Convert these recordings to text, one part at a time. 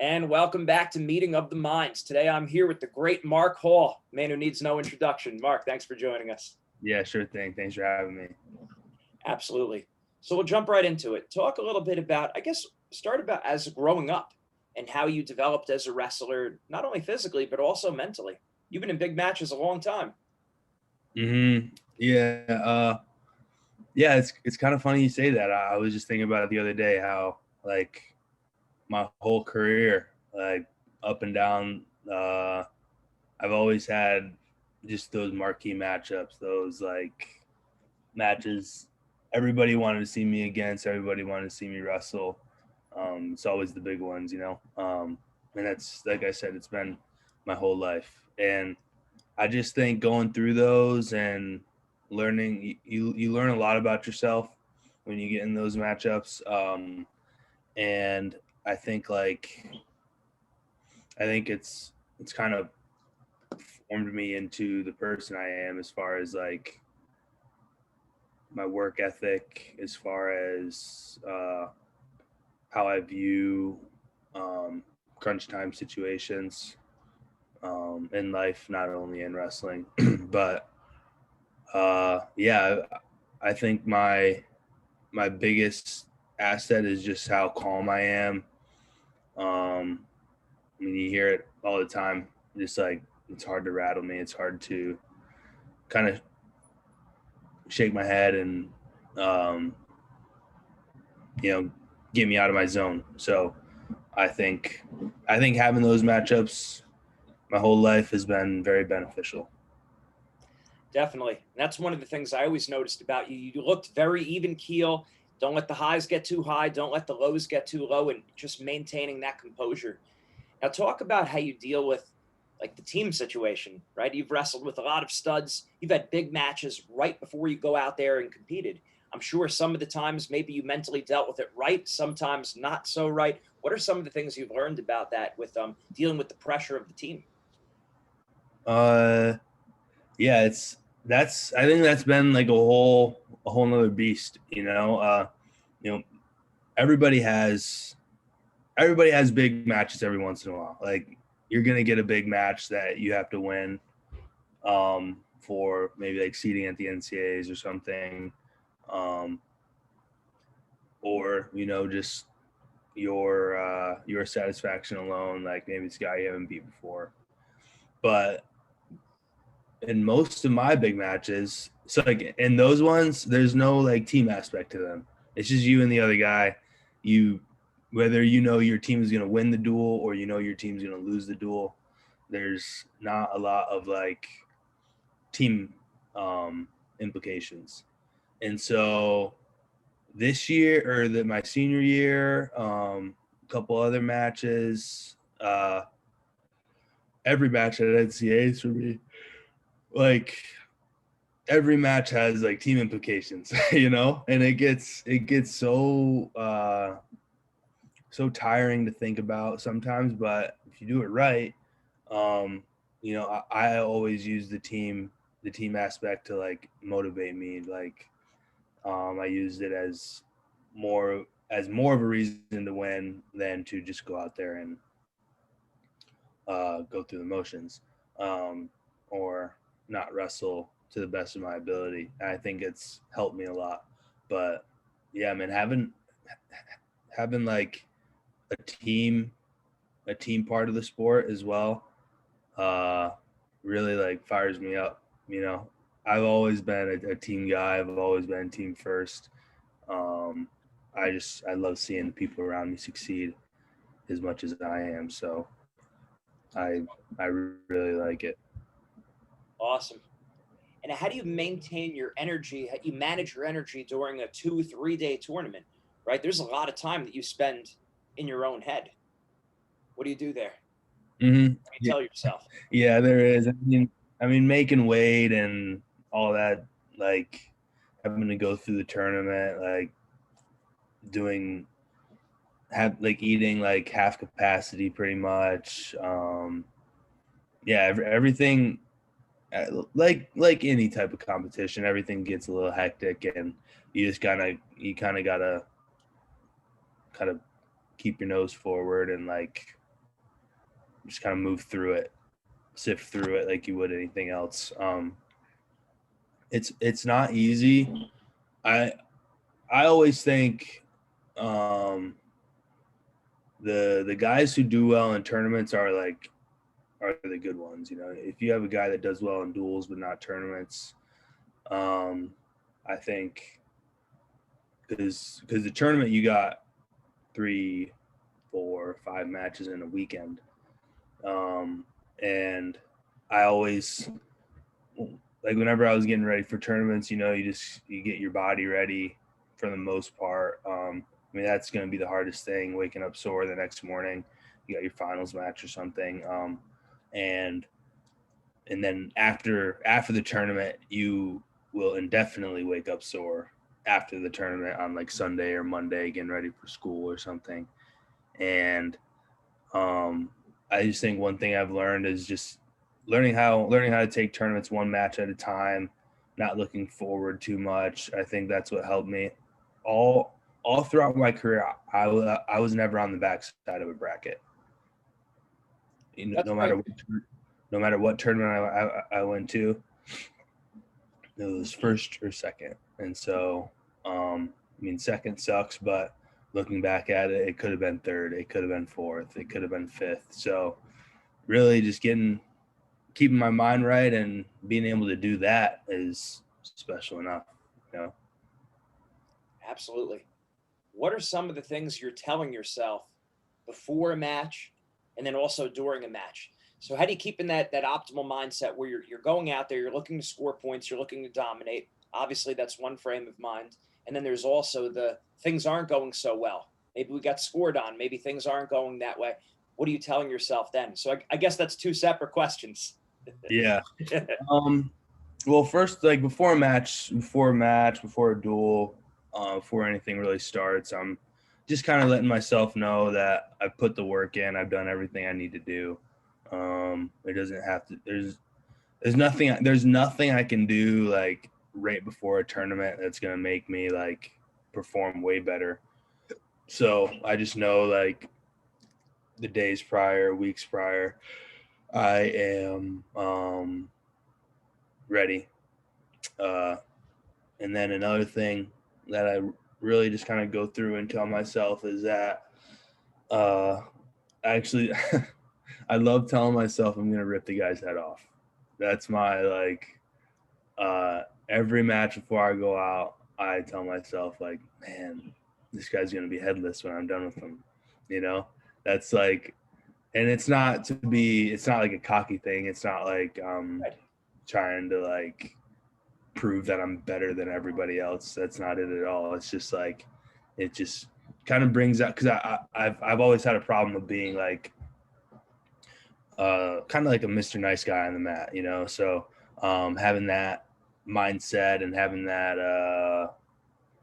And welcome back to Meeting of the Minds. Today I'm here with the great Mark Hall, man who needs no introduction. Mark, thanks for joining us. Yeah, sure thing. Thanks for having me. Absolutely. So we'll jump right into it. Talk a little bit about, start about as growing up and how you developed as a wrestler, not only physically, but also mentally. You've been in big matches a long time. Yeah. Yeah, it's kind of funny you say that. I was just thinking about it the other day, how like my whole career, like up and down, I've always had just those marquee matchups, those like matches everybody wanted to see me against, everybody wanted to see me wrestle. It's always the big ones, and that's, like I said, it's been my whole life. And I just think going through those and learning, you learn a lot about yourself when you get in those matchups. And I think it's kind of formed me into the person I am, as far as like my work ethic, as far as how I view crunch time situations in life, not only in wrestling. But yeah, I think my biggest asset is just how calm I am. I mean, you hear it all the time, just like it's hard to rattle me, it's hard to kind of shake my head and um, get me out of my zone. So I think having those matchups my whole life has been very beneficial. Definitely. That's one of the things I always noticed about you. You looked very even keel. Don't let the highs get too high. Don't let the lows get too low, and just maintaining that composure. Now, talk about how you deal with like the team situation, right? You've wrestled with a lot of studs. You've had big matches right before you go out there and competed. I'm sure some of the times maybe you mentally dealt with it right, sometimes not so right. What are some of the things you've learned about that with dealing with the pressure of the team? Uh, yeah, I think that's been like a whole nother beast. You know, everybody has big matches every once in a while. Like you're gonna get a big match that you have to win for maybe like seeding at the NCAAs or something, um, or just your satisfaction alone. Like maybe it's a guy you haven't beat before, but in most of my big matches, so like in those ones, there's no like team aspect to them. It's just you and the other guy. Whether your team is going to win the duel or your team's going to lose the duel, there's not a lot of like team implications. And so this year, or my senior year, a couple other matches, every match at NCAAs for me, like every match has like team implications, and it gets so tiring to think about sometimes. But if you do it right, I always use the team aspect to like motivate me. Like I used it as more of a reason to win than to just go out there and go through the motions, or not wrestle to the best of my ability. I think it's helped me a lot. But yeah, man, having like a team part of the sport as well, really like fires me up. I've always been a team guy. I've always been team first. I love seeing the people around me succeed as much as I am. So I really like it. Awesome. And how do you maintain your energy? How do you manage your energy during a 2, 3 day tournament, right? There's a lot of time that you spend in your own head. What do you do there? Mm-hmm. What do you tell yourself? Yeah, there is. I mean, making weight and all that, like having to go through the tournament, like doing eating like half capacity pretty much. Yeah, everything, like any type of competition, everything gets a little hectic, and you kind of gotta kind of keep your nose forward and like just kind of move through it, sift through it like you would anything else. It's not easy. I always think the guys who do well in tournaments are the good ones. You know, if you have a guy that does well in duels but not tournaments, I think because the tournament you got 3, 4, 5 matches in a weekend, and I always like whenever I was getting ready for tournaments, you know, you get your body ready for the most part. I mean, that's going to be the hardest thing, waking up sore the next morning. You got your finals match or something. And then after the tournament, you will indefinitely wake up sore after the tournament on like Sunday or Monday, getting ready for school or something. And I just think one thing I've learned is just learning how to take tournaments one match at a time, not looking forward too much. I think that's what helped me all throughout my career. I was never on the backside of a bracket. You know, no matter what tournament I went to, it was first or second. And so, I mean, second sucks, but looking back at it, it could have been third, it could have been fourth, it could have been fifth. So really just keeping my mind right and being able to do that is special enough, you know? Absolutely. What are some of the things you're telling yourself before a match and then also during a match? So how do you keep in that optimal mindset where you're going out there, you're looking to score points, you're looking to dominate? Obviously, that's one frame of mind. And then there's also the things aren't going so well. Maybe we got scored on. Maybe things aren't going that way. What are you telling yourself then? So I guess that's two separate questions. Yeah. Well, first, like before a match, before a duel, before anything really starts, I'm just kind of letting myself know that I've put the work in. I've done everything I need to do. It doesn't have to. There's nothing I can do like right before a tournament that's gonna make me like perform way better. So I just know like the days prior, weeks prior, I am ready. And then another thing that I really just kind of go through and tell myself is that actually I love telling myself I'm going to rip the guy's head off. That's my every match before I go out, I tell myself like, man, this guy's going to be headless when I'm done with him. You know, that's like, and it's not like a cocky thing. It's not like trying to like prove that I'm better than everybody else. That's not it at all. It's just like, it just kind of brings out, because I've always had a problem with being like kind of like a Mr. Nice guy on the mat, you know? So having that mindset and having that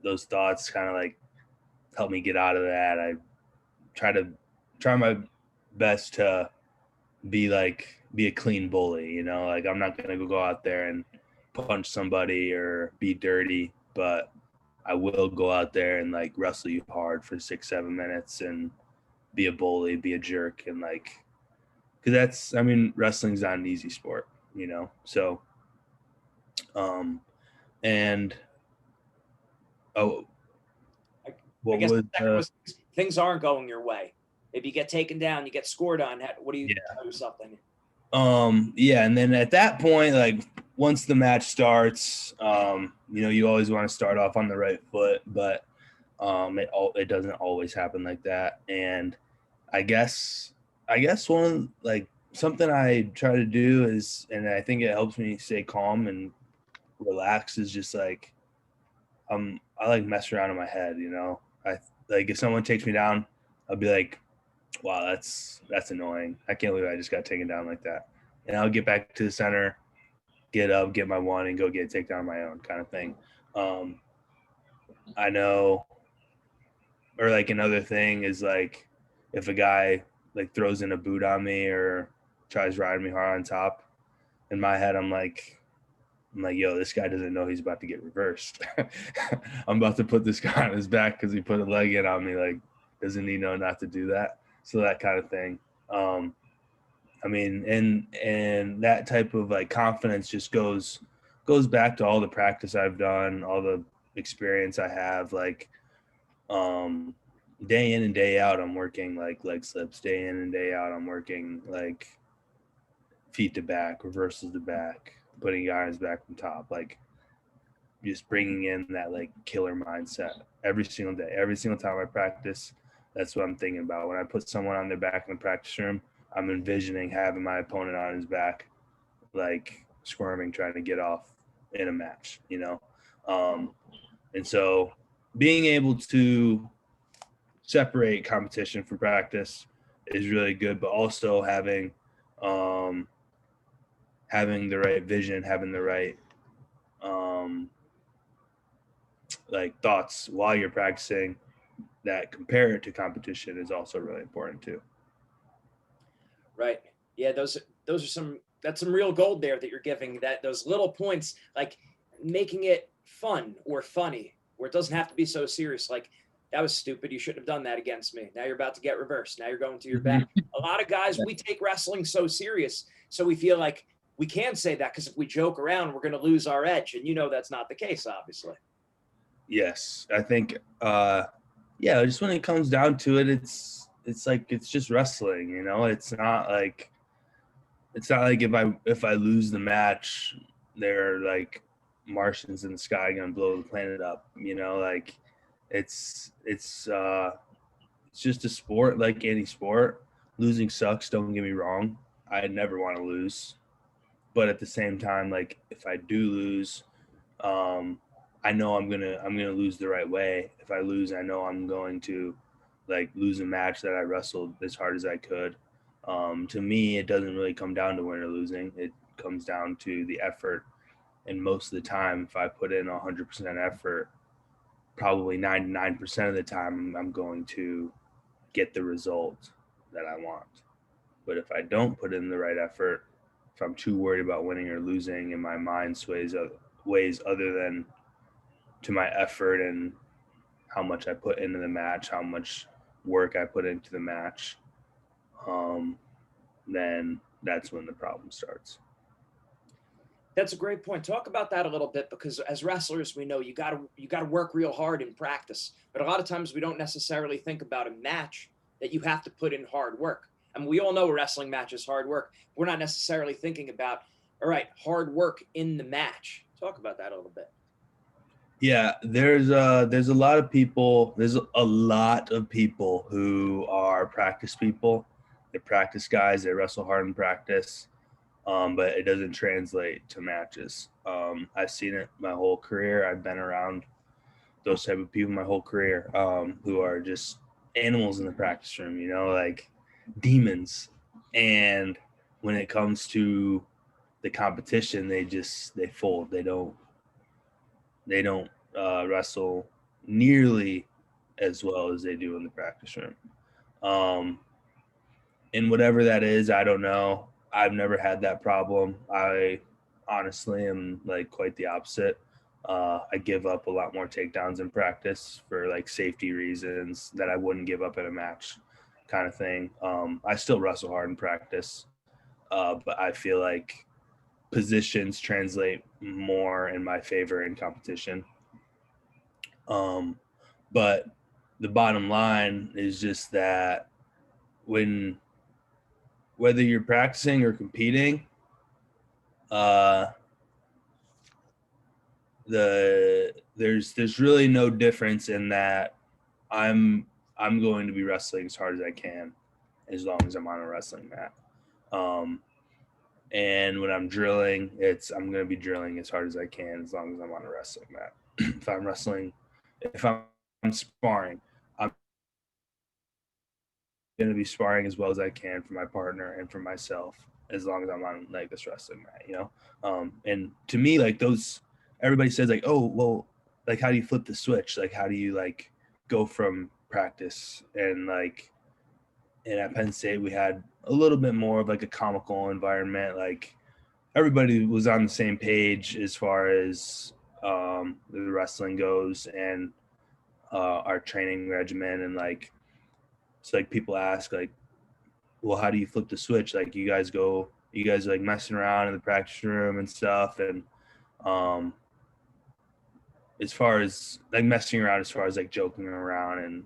those thoughts kind of like help me get out of that. I try my best to be a clean bully, you know? Like I'm not gonna go out there and punch somebody or be dirty, but I will go out there and like wrestle you hard for 6-7 minutes and be a bully, be a jerk, and like, because wrestling's not an easy sport, you know? So and things aren't going your way. Maybe you get taken down, you get scored on. What do you tell yourself then? Yeah, and then at that point, like once the match starts, you know, you always want to start off on the right foot, but it doesn't always happen like that. And I guess one like something I try to do is, and I think it helps me stay calm and relax, is just like I like mess around in my head, you know. I like if someone takes me down, I'll be like, wow, that's annoying. I can't believe I just got taken down like that. And I'll get back to the center, get up, get my one, and go get a takedown on my own kind of thing. I know, or like another thing is like if a guy like throws in a boot on me or tries riding me hard on top, in my head I'm like, yo, this guy doesn't know he's about to get reversed. I'm about to put this guy on his back because he put a leg in on me. Like, doesn't he know not to do that? So that kind of thing. I mean, and that type of like confidence just goes back to all the practice I've done, all the experience I have. Like, day in and day out, I'm working like leg slips. Day in and day out, I'm working like feet to back, reversals to back, putting guys back from top. Like, just bringing in that like killer mindset every single day, every single time I practice. That's what I'm thinking about. When I put someone on their back in the practice room, I'm envisioning having my opponent on his back, like squirming, trying to get off in a match, you know? And so being able to separate competition from practice is really good, but also having the right vision, having the right like thoughts while you're practicing that compare it to competition is also really important too. Right. Yeah, those are that's some real gold there that you're giving, that those little points, like making it fun or funny, where it doesn't have to be so serious. Like, that was stupid. You shouldn't have done that against me. Now you're about to get reversed. Now you're going to your back. A lot of guys, we take wrestling so serious, so we feel like we can say that because if we joke around, we're going to lose our edge. And that's not the case, obviously. Yes, I think yeah, just when it comes down to it, it's like it's just wrestling, you know. It's not like if I lose the match, they're like Martians in the sky gonna blow the planet up, you know. Like, it's just a sport like any sport. Losing sucks, don't get me wrong. I never want to lose, but at the same time, like, if I do lose, I know I'm gonna lose the right way. If I lose, I know I'm going to like lose a match that I wrestled as hard as I could. To me, it doesn't really come down to win or losing. It comes down to the effort. And most of the time, if I put in 100% effort, probably 99% of the time, I'm going to get the result that I want. But if I don't put in the right effort, if I'm too worried about winning or losing and my mind sways ways other than to my effort and how much I put into the match, how much work I put into the match, then that's when the problem starts. That's a great point. Talk about that a little bit, because as wrestlers, we know you gotta work real hard in practice, but a lot of times we don't necessarily think about a match that you have to put in hard work. I mean, we all know a wrestling match is hard work. We're not necessarily thinking about, all right, hard work in the match. Talk about that a little bit. Yeah, there's a lot of people. There's a lot of people who are practice people. They're practice guys. They wrestle hard in practice, but it doesn't translate to matches. I've seen it my whole career. I've been around those type of people my whole career, who are just animals in the practice room. You know, like demons. And when it comes to the competition, they fold. They don't wrestle nearly as well as they do in the practice room. And whatever that is, I don't know. I've never had that problem. I honestly am like quite the opposite. I give up a lot more takedowns in practice for like safety reasons that I wouldn't give up in a match, kind of thing. I still wrestle hard in practice, but I feel like positions translate more in my favor in competition. But the bottom line is just that whether you're practicing or competing, there's really no difference in that. I'm going to be wrestling as hard as I can, as long as I'm on a wrestling mat. And when I'm drilling, I'm going to be drilling as hard as I can, as long as I'm on a wrestling mat. If I'm sparring, I'm going to be sparring as well as I can for my partner and for myself, as long as I'm on like this wrestling mat, you know? And to me, like everybody says like, oh, well, like, how do you flip the switch? Like, how do you like go from practice and at Penn State, we had a little bit more of like a comical environment. Like, everybody was on the same page as far as the wrestling goes, and our training regimen. And like, it's like people ask like, well, how do you flip the switch? Like you guys like messing around in the practice room and stuff. And as far as like messing around, as far as like joking around and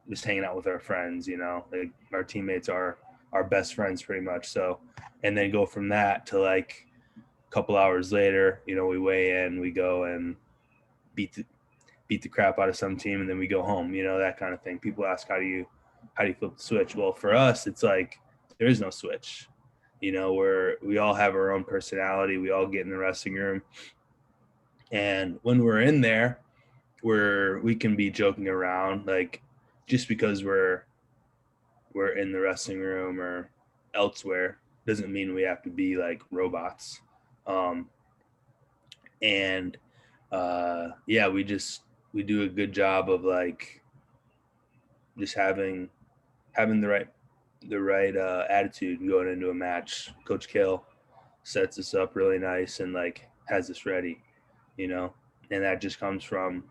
just hanging out with our friends, you know, like our teammates are our best friends pretty much. So, and then go from that to like a couple hours later, you know, we weigh in, we go and beat the crap out of some team, and then we go home, you know, that kind of thing. People ask, how do you flip the switch? Well, for us, it's like, there is no switch. You know, we all have our own personality. We all get in the wrestling room. And when we're in there, we can be joking around, like just because we're in the wrestling room or elsewhere doesn't mean we have to be like robots. And yeah, we do a good job of like just having the right attitude going into a match. Coach Kill sets us up really nice and like has us ready, you know, and that just comes from,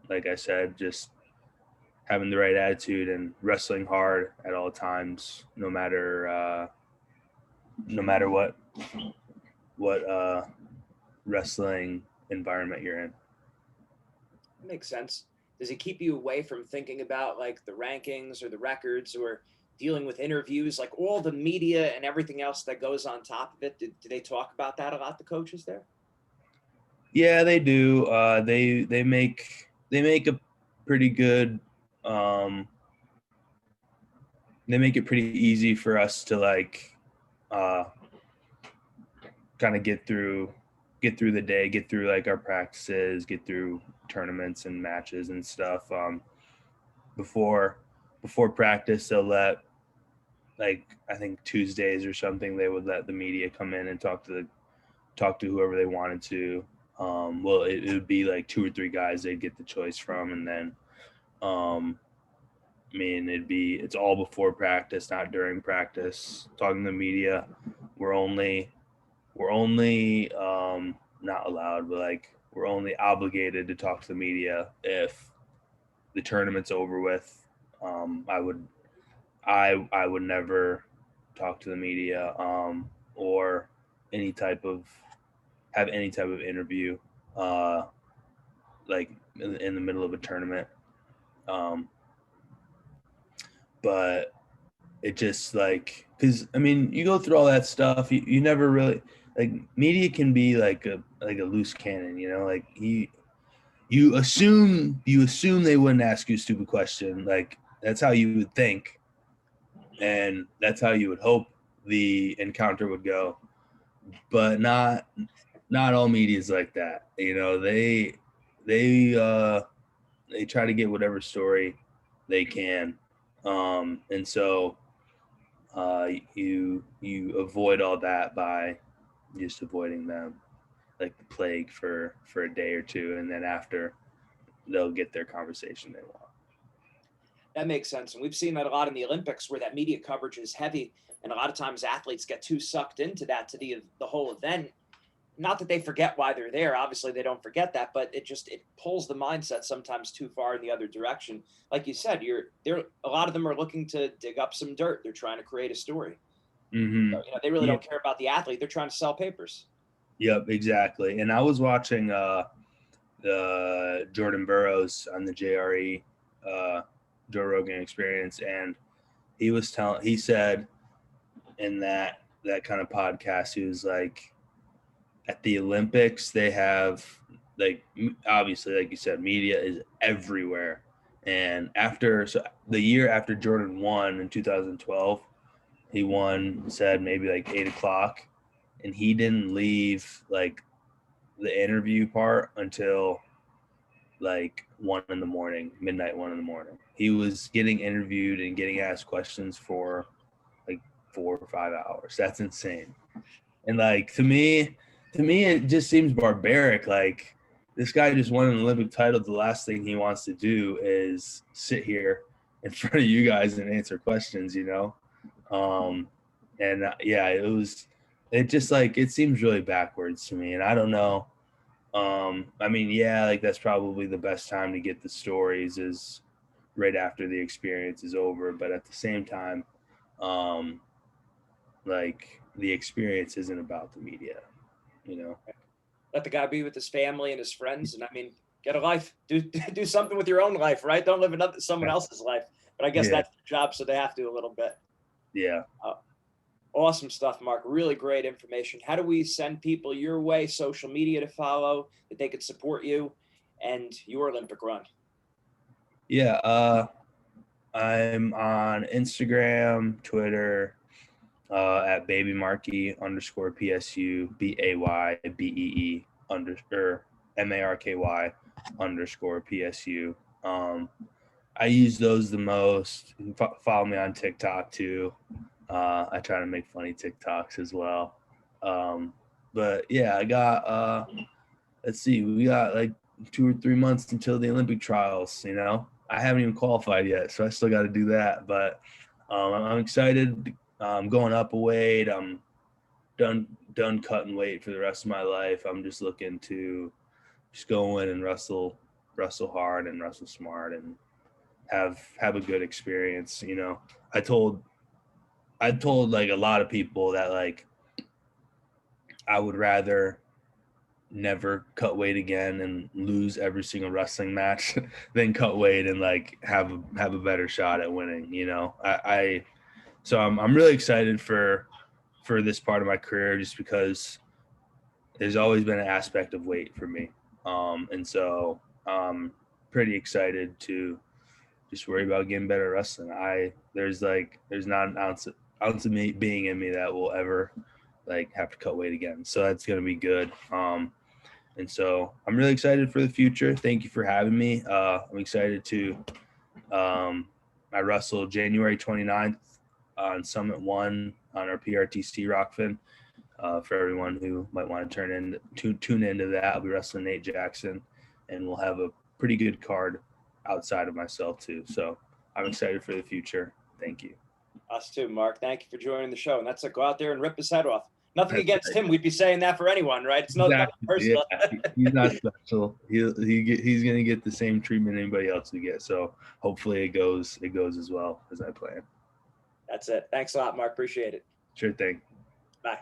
like I said, just having the right attitude and wrestling hard at all times, no matter what wrestling environment you're in. Makes sense. Does it keep you away from thinking about like the rankings or the records or dealing with interviews, like all the media and everything else that goes on top of it? Do they talk about that a lot, the coaches there? Yeah, they do. They make a pretty good. They make it pretty easy for us to like kind of get through the day, get through like our practices, get through tournaments and matches and stuff. Before practice, they'll let, like, I think Tuesdays or something, they would let the media come in and talk to whoever they wanted to. Well, it would be like 2 or 3 guys they'd get the choice from, and then I mean, it's all before practice, not during practice. Talking to the media, we're only not allowed, but like we're only obligated to talk to the media if the tournament's over with. I would never talk to the media or have any type of interview like in the middle of a tournament. But it just like, because I mean, you go through all that stuff, you never really, like, media can be like a loose cannon, you know, like you assume they wouldn't ask you a stupid question, like that's how you would think, and that's how you would hope the encounter would go, but not all media is like that, you know. They try to get whatever story they can, and so you avoid all that by just avoiding them like the plague for a day or two, and then after, they'll get their conversation they want. That makes sense. And we've seen that a lot in the Olympics where that media coverage is heavy. And a lot of times athletes get too sucked into that, to the whole event. Not that they forget why they're there. Obviously, they don't forget that, but it pulls the mindset sometimes too far in the other direction. Like you said, a lot of them are looking to dig up some dirt. They're trying to create a story. Mm-hmm. So, they really don't care about the athlete. They're trying to sell papers. Yep, exactly. And I was watching the Jordan Burroughs on the JRE Joe Rogan Experience, and he said in that kind of podcast, he was like, at the Olympics, they have, like, obviously, like you said, media is everywhere. And the year after Jordan won in 2012, he said maybe like 8:00, and he didn't leave like the interview part until like 1 in the morning, midnight, 1 in the morning. He was getting interviewed and getting asked questions for like 4 or 5 hours. That's insane. And like, to me, it just seems barbaric. Like, this guy just won an Olympic title. The last thing he wants to do is sit here in front of you guys and answer questions, you know? And yeah, it just like, it seems really backwards to me. And I don't know. I mean, yeah, like that's probably the best time to get the stories is right after the experience is over. But at the same time, like the experience isn't about the media, you know? Let the guy be with his family and his friends. And I mean, get a life, do something with your own life, right? Don't live someone else's life. But I guess Yeah. that's their job, so they have to a little bit. Yeah. Awesome stuff, Mark. Really great information. How do we send people your way, social media to follow, that they could support you and your Olympic run? Yeah. I'm on Instagram, Twitter, at babymarky_PSU, BAYBEE_MARKY_PSU. I use those the most. You can follow me on TikTok too. I try to make funny TikToks as well. But yeah, I got, let's see, we got like 2 or 3 months until the Olympic trials, you know? I haven't even qualified yet, so I still got to do that. But I'm excited. I'm going up a weight. I'm done cutting weight for the rest of my life. I'm just looking to just go in and wrestle hard and wrestle smart and have a good experience. You know, I told like a lot of people that like I would rather never cut weight again and lose every single wrestling match than cut weight and like have a better shot at winning, you know. So I'm really excited for this part of my career, just because there's always been an aspect of weight for me. And so I'm pretty excited to just worry about getting better at wrestling. There's not an ounce of me being in me that will ever like have to cut weight again. So that's going to be good. And so I'm really excited for the future. Thank you for having me. I'm excited to, I wrestled January 29th on Summit 1 on our PRTC Rockfin. For everyone who might want to tune into that, I'll be wrestling Nate Jackson, and we'll have a pretty good card outside of myself too. So I'm excited for the future. Thank you. Us too, Mark. Thank you for joining the show. And that's go out there and rip his head off. Nothing against him. We'd be saying that for anyone, right? It's not personal. Yeah, he's not special. He's gonna get the same treatment anybody else would get. So hopefully it goes as well as I plan. That's it. Thanks a lot, Mark. Appreciate it. Sure thing. Bye.